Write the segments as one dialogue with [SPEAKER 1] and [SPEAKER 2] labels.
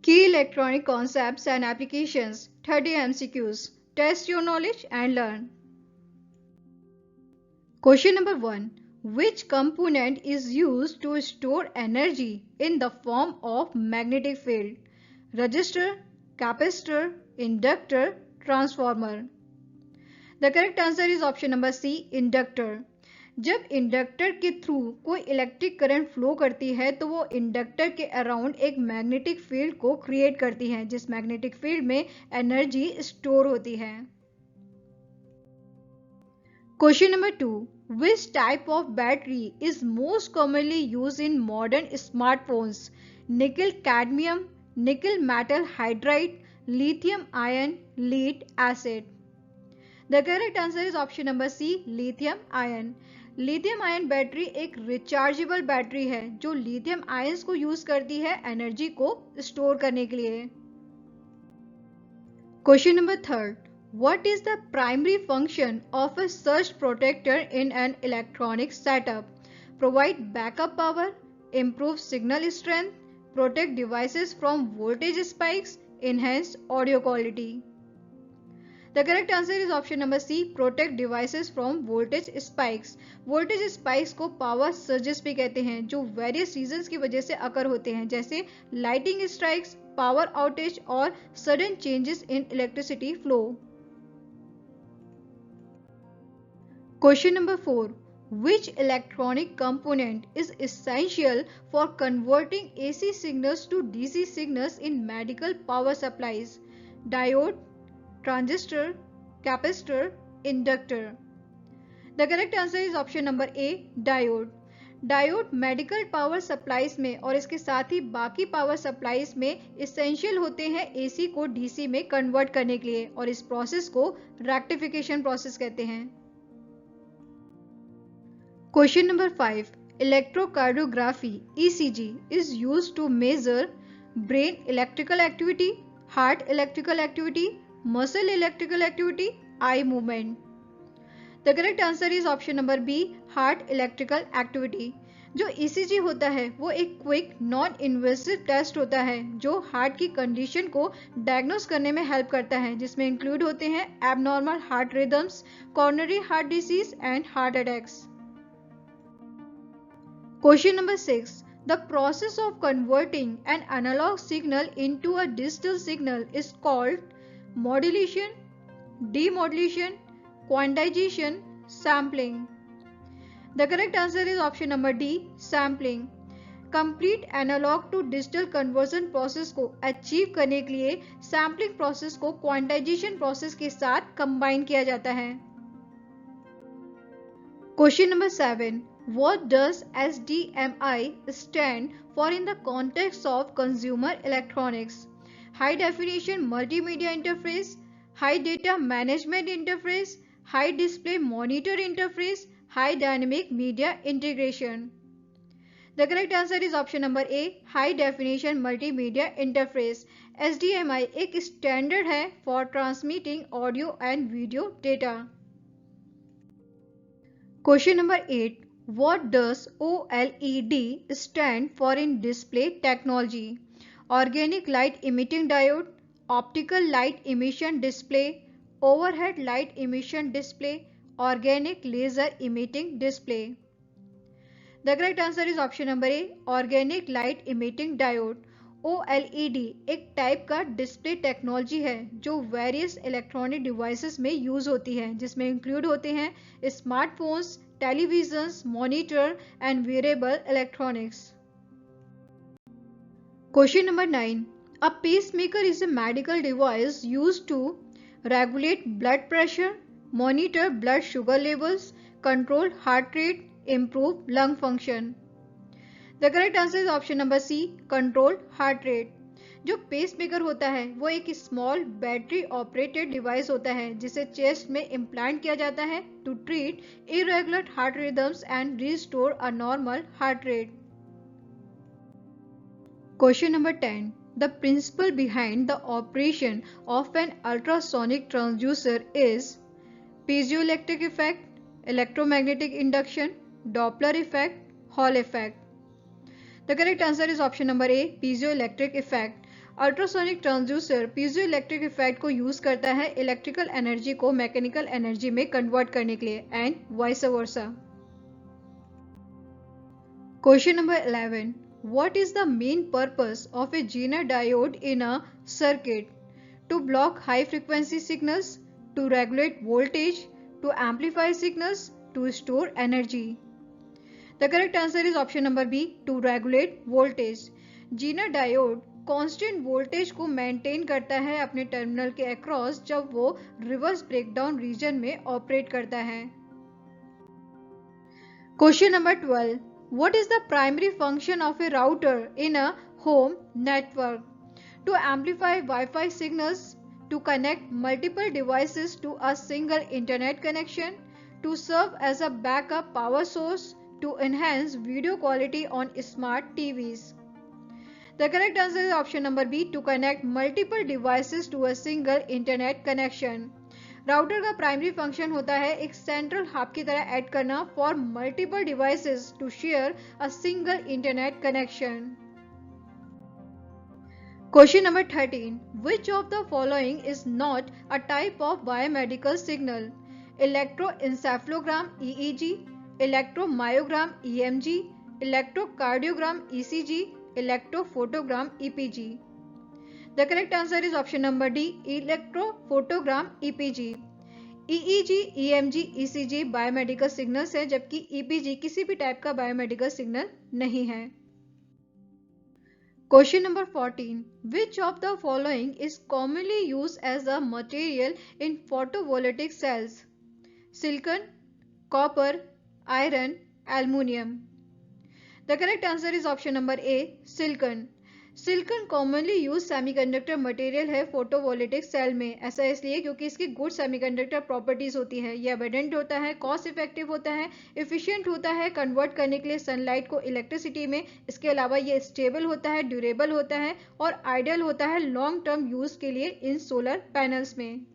[SPEAKER 1] Key electronic concepts and applications, 30 MCQs. Test your knowledge and learn. Question number 1. Which component is used to store energy in the form of magnetic field? Resistor, capacitor, inductor, transformer. The correct answer is option number C, inductor. जब inductor के through कोई electric current flow करती है तो वो inductor के around एक magnetic field को क्रिएट करती है, जिस मैग्नेटिक फील्ड में एनर्जी स्टोर होती है. Question number 2. Which type of battery is most commonly used in modern smartphones? Nickel cadmium, nickel metal hydride, lithium ion, lead acid. The correct answer is option number C, lithium ion. Lithium ion battery एक rechargeable battery है जो lithium ions को use करती है energy को store करने के लिए. Question number 3. What is the primary function of a surge protector in an electronic setup? Provide backup power, improve signal strength, protect devices from voltage spikes, enhance audio quality. The correct answer is option number C, protect devices from voltage spikes. Voltage spikes को power surges भी कहते हैं जो various reasons की वजह से अकर होते हैं, जैसे lightning strikes, power outage और sudden changes in electricity flow. Question number 4. Which electronic component is essential for converting AC signals to DC signals in medical power supplies? Diode, transistor, capacitor, inductor. The correct answer is option number A, diode. Diode medical power supplies में और इसके साथ ही बाकी power supplies में essential होते हैं AC को DC में कन्वर्ट करने के लिए, और इस प्रोसेस को रेक्टिफिकेशन प्रोसेस कहते हैं. Question number 5. Electrocardiography ECG is used to measure brain electrical activity, heart electrical activity, muscle electrical activity, eye movement. The correct answer is option number B, heart electrical activity. जो ECG होता है वो एक quick non invasive test होता है जो heart की condition को डायग्नोस करने में हेल्प करता है, जिसमें इंक्लूड होते हैं abnormal heart rhythms, coronary heart disease and heart attacks. Question number 6. The process of converting an analog signal into a digital signal is called modulation, demodulation, quantization, sampling. The correct answer is option number D, sampling. Complete analog to digital conversion process को achieve करने के लिए sampling process को quantization process के साथ combine किया जाता है. Question number 7. What does HDMI stand for in the context of consumer electronics? High definition multimedia interface, high data management interface, high display monitor interface, high dynamic media integration. The correct answer is option number A, high definition multimedia interface. HDMI एक standard है for transmitting audio and video data. Question number 8. What does OLED stand for in display technology? Organic light emitting diode, optical light emission display, overhead light emission display, organic laser emitting display. The correct answer is option number A, organic light emitting diode. OLED एक type का display technology है जो various electronic devices में use होती है, जिसमें include होते हैं smartphones, televisions, monitor and wearable electronics. Question number 9. A pacemaker is a medical device used to regulate blood pressure, monitor blood sugar levels, control heart rate, improve lung function. The correct answer is option number C, control heart rate. जो pacemaker होता है वो एक small battery operated device होता है जिसे chest में implant किया जाता है to treat irregular heart rhythms and restore a normal heart rate. Question number 10. The principle behind the operation of an ultrasonic transducer is piezoelectric effect, electromagnetic induction, Doppler effect, Hall effect. The correct answer is option number A, piezoelectric effect. Ultrasonic transducer piezo electric effect को use करता है electrical energy को mechanical energy में convert करने के लिए and vice versa. Question number 11, what is the main purpose of a Zener diode in a circuit? To block high frequency signals, to regulate voltage, to amplify signals, to store energy. The correct answer is option number B, to regulate voltage. Zener diode constant voltage को maintain करता है अपने terminal के across जब वो reverse breakdown region में operate करता है। Question number 12, what is the primary function of a router in a home network? To amplify Wi-Fi signals, to connect multiple devices to a single internet connection, to serve as a backup power source, to enhance video quality on smart TVs. The correct answer is option number B, to connect multiple devices to a single internet connection. Router का primary function होता है एक central hub की तरह add करना for multiple devices to share a single internet connection. Question number 13, which of the following is not a type of biomedical signal? Electroencephalogram EEG, electromyogram EMG, electrocardiogram ECG, electrophotogram EPG. The correct answer is option number D, electrophotogram EPG. EEG, EMG, ECG biomedical signals है जबकि EPG किसी भी type का biomedical signal नहीं है। Question number 14, which of the following is commonly used as a material in photovoltaic cells? Silicon, copper, iron, aluminium. The correct answer is option number A, silicon. Silicon commonly use semiconductor material है photovoltaic cell में। ऐसा इसलिए क्योंकि इसकी good semiconductor properties होती है। ये abundant होता है, कॉस्ट इफेक्टिव होता है, एफिशिएंट होता है कन्वर्ट करने के लिए सनलाइट को इलेक्ट्रिसिटी में। इसके अलावा ये स्टेबल होता है, ड्यूरेबल होता है और आइडियल होता है लॉन्ग टर्म यूज के लिए इन सोलर पैनल्स में।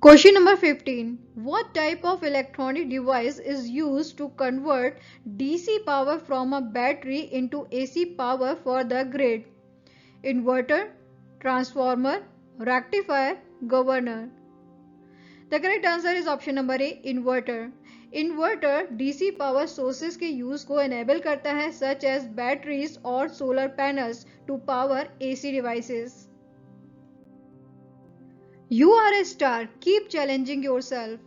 [SPEAKER 1] Question number 15. What type of electronic device is used to convert DC power from a battery into AC power for the grid? Inverter, transformer, rectifier, governor. The correct answer is option number A, inverter. Inverter DC power sources के use को enable करता है such as batteries और solar panels to power AC devices. You are a star. Keep challenging yourself.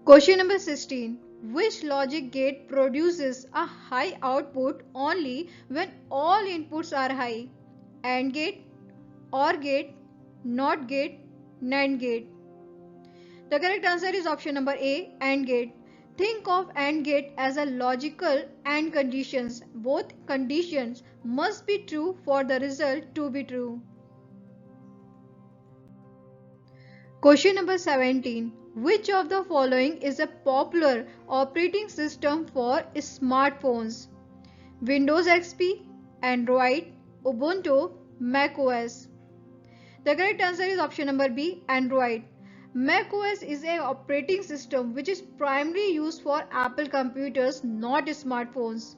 [SPEAKER 1] Question number 16. Which logic gate produces a high output only when all inputs are high? AND gate, OR gate, NOT gate, NAND gate. The correct answer is option number A, AND gate. Think of AND gate as a logical AND conditions. Both conditions must be true for the result to be true. Question number 17. Which of the following is a popular operating system for smartphones? Windows XP, Android, Ubuntu, macOS. The correct answer is option number B, Android. macOS is an operating system which is primarily used for Apple computers, not smartphones.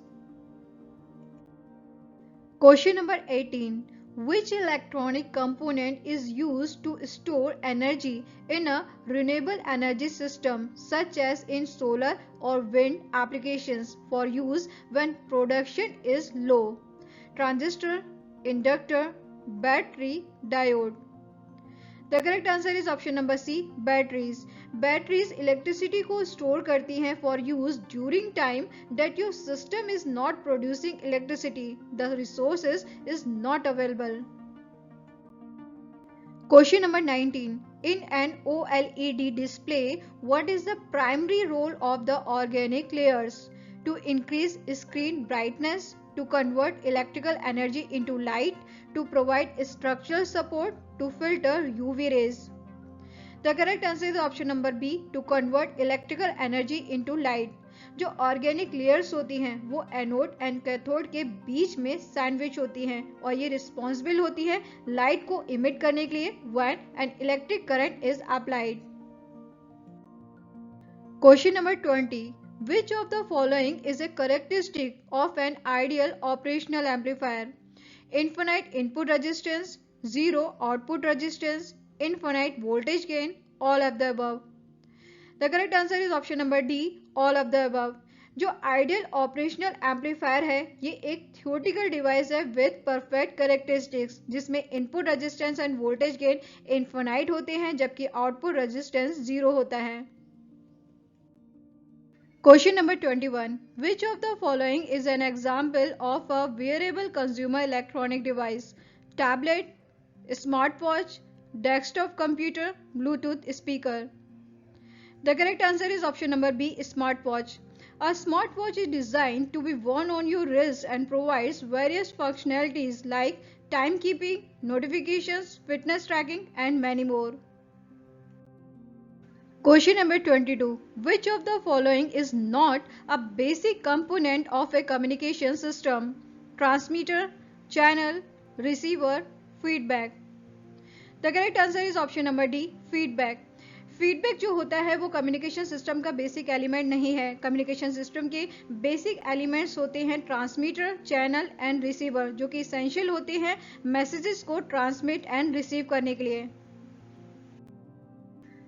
[SPEAKER 1] Question number 18. Which electronic component is used to store energy in a renewable energy system such as in solar or wind applications for use when production is low? Transistor, inductor, battery, diode. The correct answer is option number C, batteries. Batteries electricity को store करती हैं for use during time that your system is not producing electricity. The resources is not available. Question number 19. In an OLED display, what is the primary role of the organic layers? To increase screen brightness, to convert electrical energy into light, to provide structural support, to filter UV rays. The correct answer is option number B, to convert electrical energy into light. जो organic layers होती हैं वो anode and cathode के बीच में sandwich होती हैं और ये रिस्पॉन्सिबल होती है लाइट को इमिट करने के लिए when an electric current is applied. Question number 20. Which of the following is a characteristic of an ideal operational amplifier? Infinite input resistance, zero output resistance, infinite voltage gain, all of the above. The correct answer is option number D, all of the above. जो ideal operational amplifier है ये एक theoretical device है with perfect characteristics जिसमें input resistance end voltage gain infinite होते हैं जबकि output resistance zero होता है. Question number 21. Which of the following is an example of a wearable consumer electronic device? Tablet, smartwatch, desktop computer, Bluetooth speaker. The correct answer is option number B, smartwatch. A smartwatch is designed to be worn on your wrist and provides various functionalities like timekeeping, notifications, fitness tracking, and many more. Question number 22. Which of the following is not a basic component of a communication system? Transmitter, channel, receiver, feedback. The correct answer is option number D, feedback. Feedback जो होता है वो communication system का basic element नहीं है. Communication system के basic elements होते हैं ट्रांसमीटर, चैनल एंड रिसीवर जो कि इसेंशियल होते हैं मैसेजेस को ट्रांसमिट एंड रिसीव करने के लिए.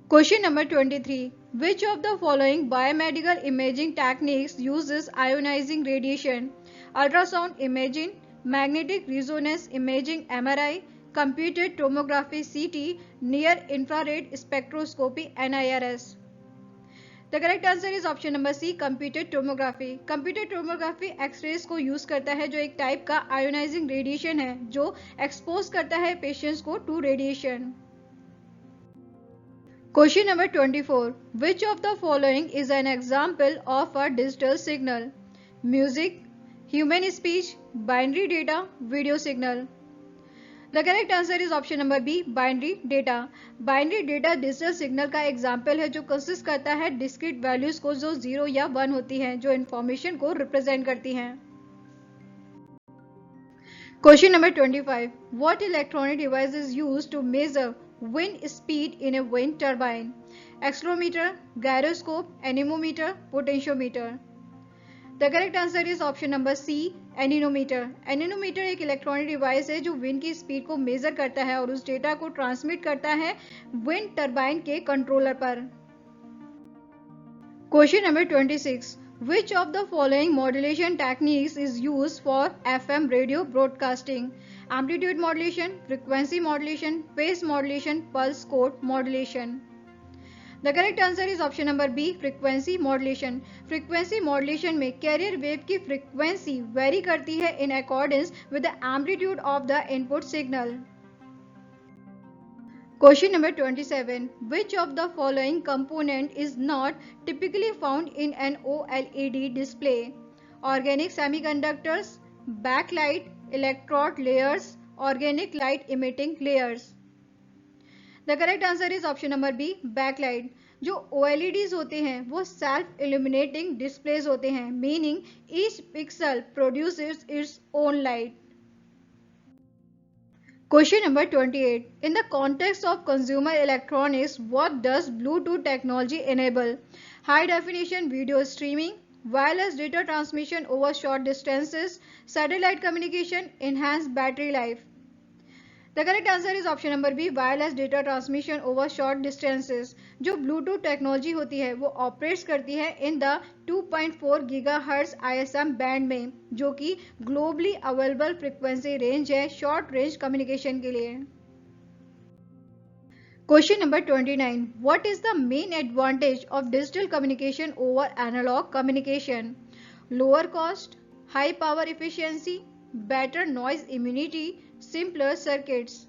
[SPEAKER 1] Question number 23. Which of the following biomedical imaging techniques uses ionizing radiation? Ultrasound imaging, magnetic resonance imaging MRI, computed tomography CT, near infrared spectroscopy NIRS. The correct answer is option number C, computed tomography. Computed tomography x-rays को use करता है जो एक type का ionizing radiation है जो expose करता है पेशेंट्स को to radiation. Question number 24. Which of the following is an example of a digital signal? Music, human speech, binary data, video signal. The correct answer is option number B, binary data. Binary data digital signal का example है जो consist करता है discrete values को जो 0 या 1 होती हैं जो इंफॉर्मेशन को रिप्रेजेंट करती हैं. Question number 25. What electronic device is used to measure wind speed in a wind turbine? Accelerometer, gyroscope, anemometer, potentiometer. The correct answer is option number C, anemometer. Anemometer एक इलेक्ट्रॉनिक डिवाइस है जो wind की speed को major करता है और उस data को ट्रांसमिट करता है विंड टरबाइन के कंट्रोलर पर. Question number 26. Which of the following modulation techniques is used for FM radio broadcasting? Amplitude modulation, frequency modulation, phase modulation, pulse code modulation. The correct answer is option number B, frequency modulation. Frequency modulation में carrier wave की frequency vary करती है in accordance with the amplitude of the input signal. Question number 27. Which of the following component is not typically found in an OLED display? Organic semiconductors, backlight, electrode layers, organic light emitting layers. The correct answer is option number B, backlight. जो OLEDs होते हैं वो self illuminating displays होते हैं meaning each pixel produces its own light. Question number 28. In the context of consumer electronics, what does Bluetooth technology enable? High definition video streaming, wireless data transmission over short distances, satellite communication, enhanced battery life. The correct answer is option number B, wireless data transmission over short distances. जो Bluetooth technology होती है वो operates करती है in the 2.4 GHz ISM band में जो कि globally available frequency range है शॉर्ट रेंज कम्युनिकेशन के लिए. Question number 29. What is the main advantage of digital communication over analog communication? Lower cost, high power efficiency, better noise immunity, simpler circuits.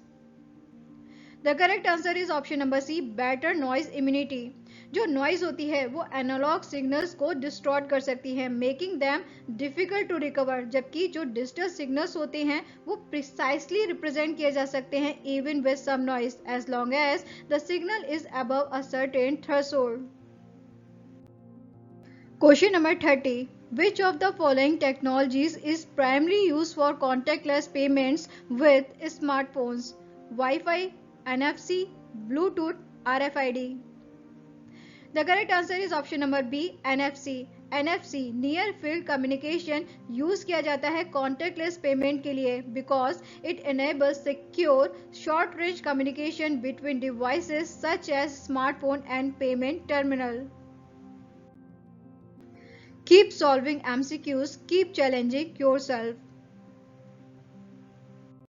[SPEAKER 1] The correct answer is option number C, better noise immunity. जो noise होती है वो analogue signals को distort कर सकती है making them difficult to recover जबकि जो डिजिटल सिग्नल्स होते हैं वो प्रिसाइसली रिप्रेजेंट किए जा सकते हैं even with some noise as long as the signal is above a certain threshold. Question number 30. Which of the following technologies is primarily used for contactless payments with smartphones? Wi-Fi, NFC, Bluetooth, RFID. The correct answer is option number B, NFC. NFC near field communication use किया जाता है contact lens payment के लिए because it enables secure short range communication between devices such as smartphone and payment terminal. Keep solving MCQs, keep challenging yourself.